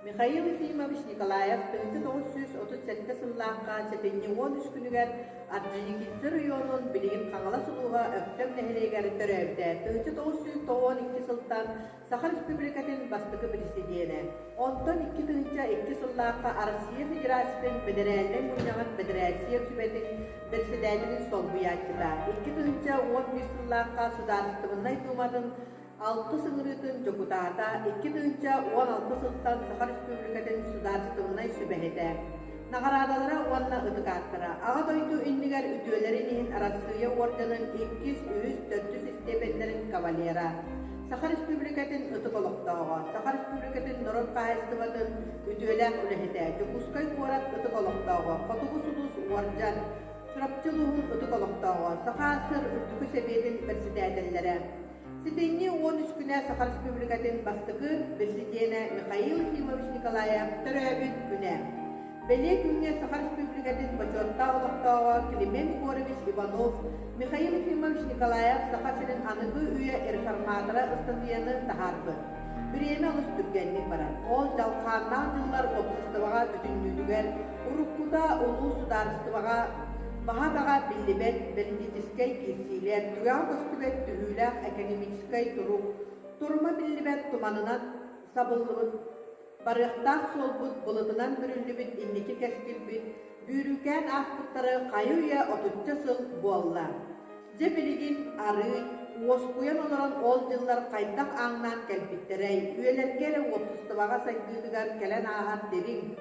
Михаил Ефимович Николаев 1937 сыллаққа 7-13 күнігер Орджоникидзе районун билигин Қаңала сулуға өктөм нәхелегер төрәвді 1992 сылтан Саха Республикатын бастығы президиені. Онтон 2 сыллаққа Россия Федерациясын бедерәлден мұйнаған бедерәсия күбетін бірседәлінің сол бұятчыда. 2-11 сыллаққа Сударыстығынай думадың 6 сыңырытын жокутаата 2-16 сылттан Саха Республикатын Сударыстығынай сүбәхеті. Нағарадалара уанна ыдыкаттыра. Аға дойду иннигер үтүөлеринин Россия орденын 200-400 степендерин кавалера. Саха Республикатын ытыколоктоого. Саха Республикатын норот кайыстыбатын үтүөлер үлэхете. Жокускай куарат ытыколоктоого. Котугу судус уаржан. Сурапчылугун ытыколоктоого. Саха сыр үттүкү себедин председателлері. Сиденни 13 күнә Саха Республикатын бастығы президиені Михаил Ефимович Николаев төрөбүт күнә. Беле күнне Саха Республикатын почетта олықтауға Климент Егорович Иванов, Михаил Ефимович Николаев Сахасының анығы үйе реформатора ыстатияны тахарбы. Біреме ұлыс түргенlik барар. Ол жалқаннан жыллар опсыстываға бүтіндүдігер, Уруккуда ұлу сударыстываға Бағадаға биллибет, берлитискай кирсилер, туян көстүбет түхүләк экономическай турук, турма биллибет туманынан сабыллыбыт, барықтақ солбыт, бұлытынан бүріллібіт, иннеки кәскілбіт, бүйрүкән аспыттары қайуя 30 сыл буалла. Же білігін ары, уоскуян оларан ол жыллар қайдақ аңнан кәлбіттерей, үйелергері опсыстываға сайдыдыгар кәлен ағат дерин.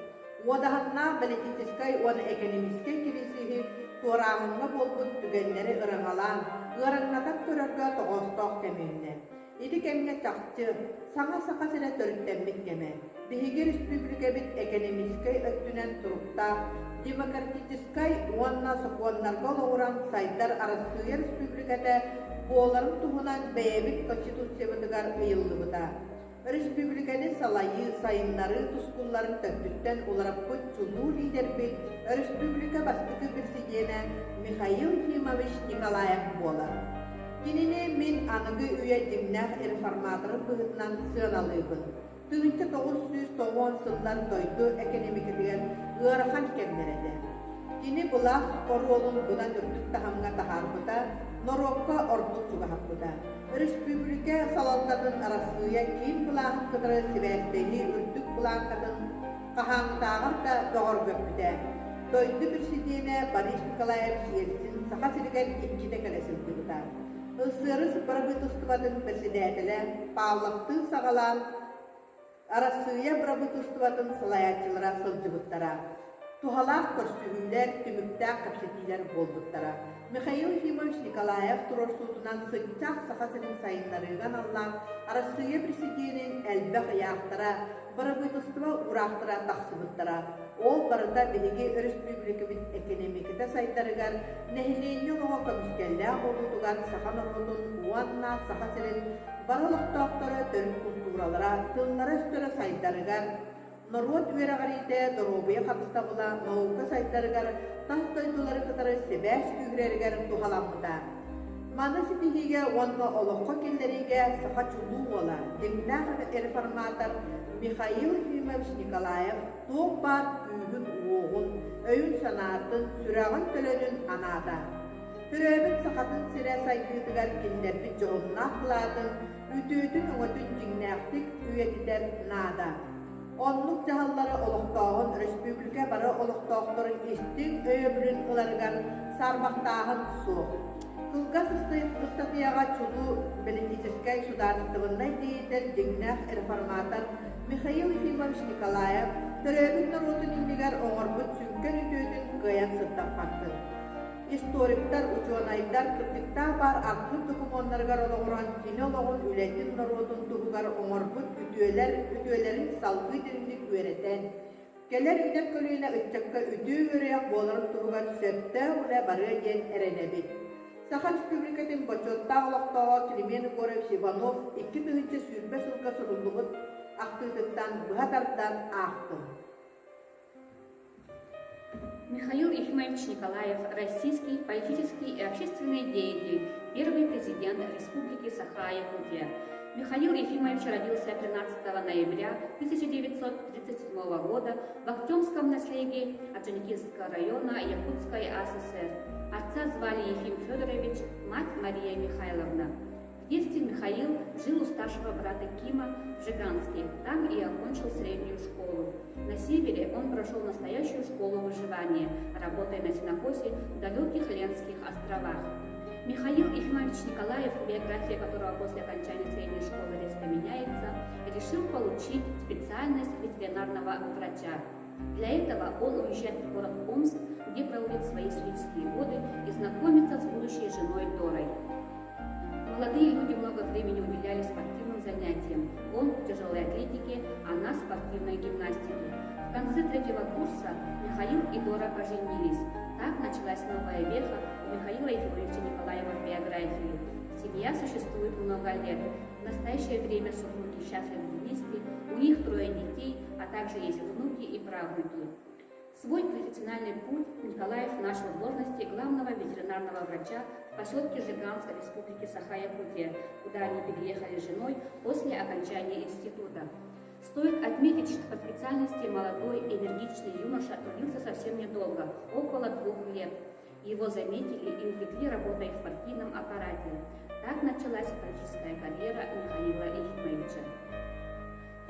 Уадаханна политическай, уаны экономическай кирисихи, Туарағынға болбыт түгенлері ырыңалан, ырыңнатап көрөргө тоғостоқ кемейіне. Иді кемге чақчы, саңа-сақа сіле төріттенбіт кеме. Бігі республика бит экономическай өттінен тұрықта, демократическай уанна соқуаннарға олауыран сайдар Россия республикада боларын туғынан бәйбіт конституциябыдығар ұйылды бұда. Республиканы салайы, сайынлары, тұскулларын төптүттен олараппыт чулу лидербит республика бастығы президиені Михаил Ефимович Николаев болар. Кинене мен анығы үйе демнәқ реформаторы бұғытынан сығаналығын. 1990 сылдан дойду экономикадығын ұғарыған кемнереді. Кини бұлақ оролын бұдан үрдік тахамға тахарбыда, Норокка ордук чугахаппыда. Республика салалдарын Россия кин бұлағын қыдыры себәстегі үрдік бұлағын қахаңтағыр да доғыр көппіде. Дойды президиені Борис Николаев Ельцин Саха сілген иккиде кәлесілді бұда. Үсірі правительствотын председателі Павловты сағалан Россия правительствотын салаятчылыра сылжыбыттара. Тухалақ көрсігілер, түміктәк қапсетилер болбыттара. Михаил Ефимович Николаев турор суутунан сыйчақ сахасының сайынларыған аллан Россия президиенин әлбәқ яқтара, правительство урақтара тақсыбыттара. Ол барыта білігі республика бит экономикада сайдарыгар нәхиленен оға көміскеллә олутуган сахан орнутун уанна сахасының баралықтақтары төрін культуралара, тыллары өстері сайдарыгар Народ үерағариде доробия қабыстабыла наука сайттарыгар тастойдулары кытары себәш күгірерігер тухаламыда. Маны сетихиге уанға олыққа келлериге сақа чулу ола. Демнәғ реформатор Михаил Ефимович Николаев тоқ бар күйгін оғын, өйін санатын, сүрағын төлөнін анада. Түрәбін сақатын сірә сайдыдығар келдербі жоғынна қыладың, үтөйдің оңатын жingнәқтік үйетідер нада. Онлық жағалары олықтауын, республика бары олықтауқтырын істің өйөбірін ұларған сармақтағын соқ. Кылгас ұстатыяға чулу политическай сударыстығындай дейдер жеңнәқ реформатор Михаил Ефимович Николаев түрәбін народын инмегер оңырбыт сүнкен үтөйдің ғаян сырттап қаттыр. Историктар, учуанайдар, кыртыкта бар артық документаргар олығыран кені олығын үләтін народын тұғығар оңырбыт үтөөлерін салғы деріндік өретен. Келер үйден көліне үтчакка үтөй өрек боларын тұғығар сөпті ұлы бары ден әренебет. Саха Республикатын почетта олықтауға Климент Егорович Иванов 2 сүрбе сылға сұрылығыт ақтығыттан бұғатардан ақтың. Михаил Ефимович Николаев – российский политический и общественный деятель, первый президент Республики Саха-Якутия. Михаил Ефимович родился 13 ноября 1937 года в Актемском наследии Орджоникидзевского района Якутской АССР. Отца звали Ефим Федорович, мать Мария Михайловна. В детстве Михаил жил у старшего брата Кима в Жиганске, там и окончил среднюю школу. На севере он прошел настоящую школу выживания, работая на сенокосе в далеких Ленских островах. Михаил Ефимович Николаев, биография которого после окончания средней школы резко меняется, решил получить специальность ветеринарного врача. Для этого он уезжает в город Омск, где проводит свои студенческие годы и знакомится с будущей женой Дорой. Молодые люди много времени уделяли спортивным занятиям. Он в тяжелой атлетике, она в спортивной гимнастике. В конце третьего курса Михаил и Дора поженились. Так началась новая веха у Михаила Ефимовича Николаева в биографии. Семья существует много лет. В настоящее время супруги счастливы вместе, у них 3 детей, а также есть внуки и правнуки. Свой профессиональный путь Николаев начал в должности главного ветеринарного врача в поселке Жиганск Республики Саха-Якутия, куда они переехали с женой после окончания института. Стоит отметить, что по специальности молодой энергичный юноша трудился совсем недолго, около 2 лет. Его заметили и увлекли работой в партийном аппарате. Так началась политическая карьера Михаила Ефимовича.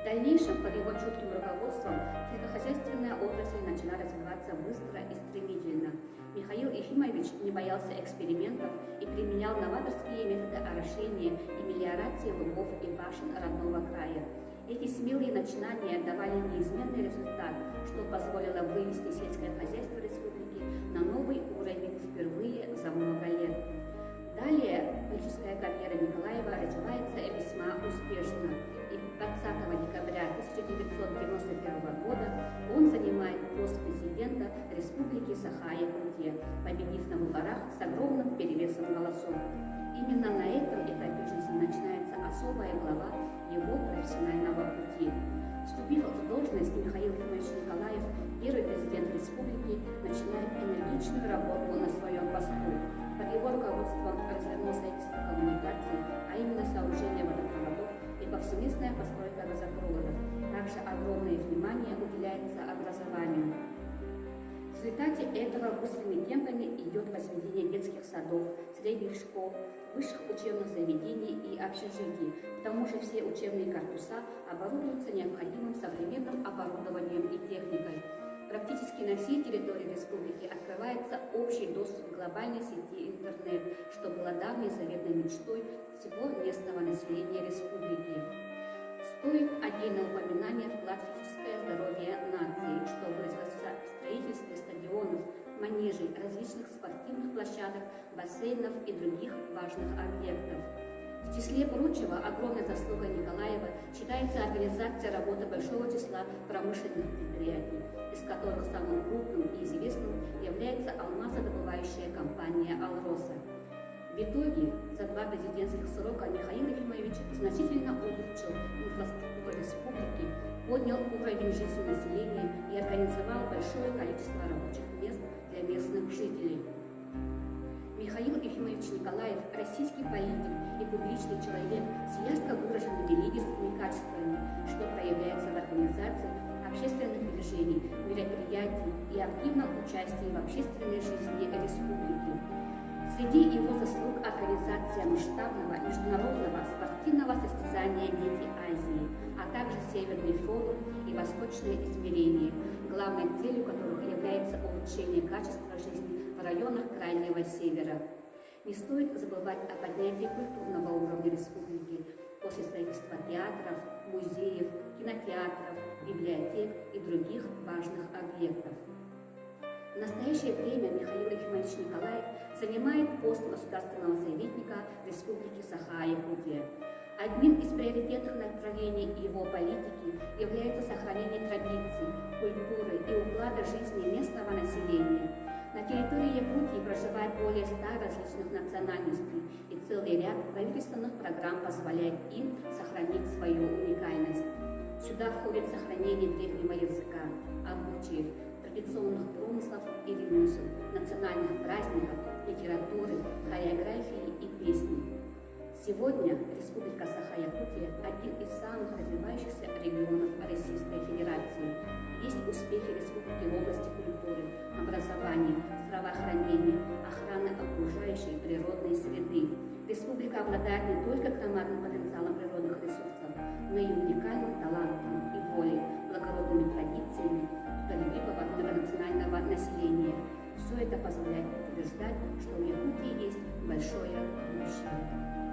В дальнейшем, под его чутким руководством, сельскохозяйственная отрасль начала развиваться быстро и стремительно. Михаил Ефимович не боялся экспериментов и применял новаторские методы орошения и мелиорации лугов и башен родного края. Эти смелые начинания давали неизменный результат, что позволило вывести сельское хозяйство республики на новый уровень впервые за много лет. Далее политическая карьера Николаева развивается весьма успешно, и 20 декабря 1991 года он занимает пост президента Республики Саха-Якутия, победив на выборах с огромным перевесом голосов. Именно на этом этапе жизни начинается особая глава его профессионального пути. Вступив в должность, Михаил Ефимович Николаев, первый президент республики, начинает энергичную работу на своем посту. Под его руководством развернулось строительство коммуникаций, а именно сооружение водопроводов и повсеместная постройка газопроводов. Также огромное внимание уделяется образованию. В результате этого быстрыми темпами идет возведение детских садов, средних школ, высших учебных заведений и общежитий. К тому же все учебные корпуса оборудуются необходимым современным оборудованием и техникой. Практически на всей территории республики открывается общий доступ к глобальной сети интернет, что было давней заветной мечтой всего местного населения республики. Стоит отдельное упоминание вклад в физическое здоровье нации, что выразилось в строительстве стадионов, манежей, различных спортивных площадок, бассейнов и других важных объектов. В числе прочего, огромной заслугой Николаева считается организация работы большого числа промышленных предприятий, из которых самым крупным и известным является алмазодобывающая компания «Алроса». В итоге, за 2 президентских срока Михаил Ефимович значительно улучшил инфраструктуру республики, поднял уровень жизни населения и организовал большое количество рабочих мест для местных жителей. Михаил Ефимович Николаев – российский политик и публичный человек с ярко выраженными лидерскими качествами, что проявляется в организации общественных движений, мероприятий и активном участии в общественной жизни республики. Среди его заслуг организация масштабного международного спортивного состязания «Дети Азии», а также Северный форум и Восточное измерение, главной целью которых является улучшение качества жизни в районах Крайнего Севера. Не стоит забывать о поднятии культурного уровня республики после строительства театров, музеев, кинотеатров, библиотек и других важных объектов. В настоящее время Михаил Ефимович Николаев занимает пост государственного советника Республики Саха-Якутия. Одним из приоритетных направлений его политики является сохранение традиций, культуры и уклада жизни местного населения. На территории Якутии проживает более 100 различных национальностей, и целый ряд правительственных программ позволяет им сохранить свою уникальность. Сюда входит сохранение древнего языка, обычаев, традиционных промыслов и ремесел, национальных праздников, литературы, хореографии и песни. Сегодня Республика Саха-Якутия – один из самых развивающихся регионов Российской Федерации. Есть успехи республики в области культуры, образования, здравоохранения, охраны окружающей природной среды. Республика обладает не только громадным потенциалом природных ресурсов, но и уникальным талантом и волей, благородными традициями трудолюбивого многонационального населения. Все это позволяет утверждать, что у Якутии есть большое будущее.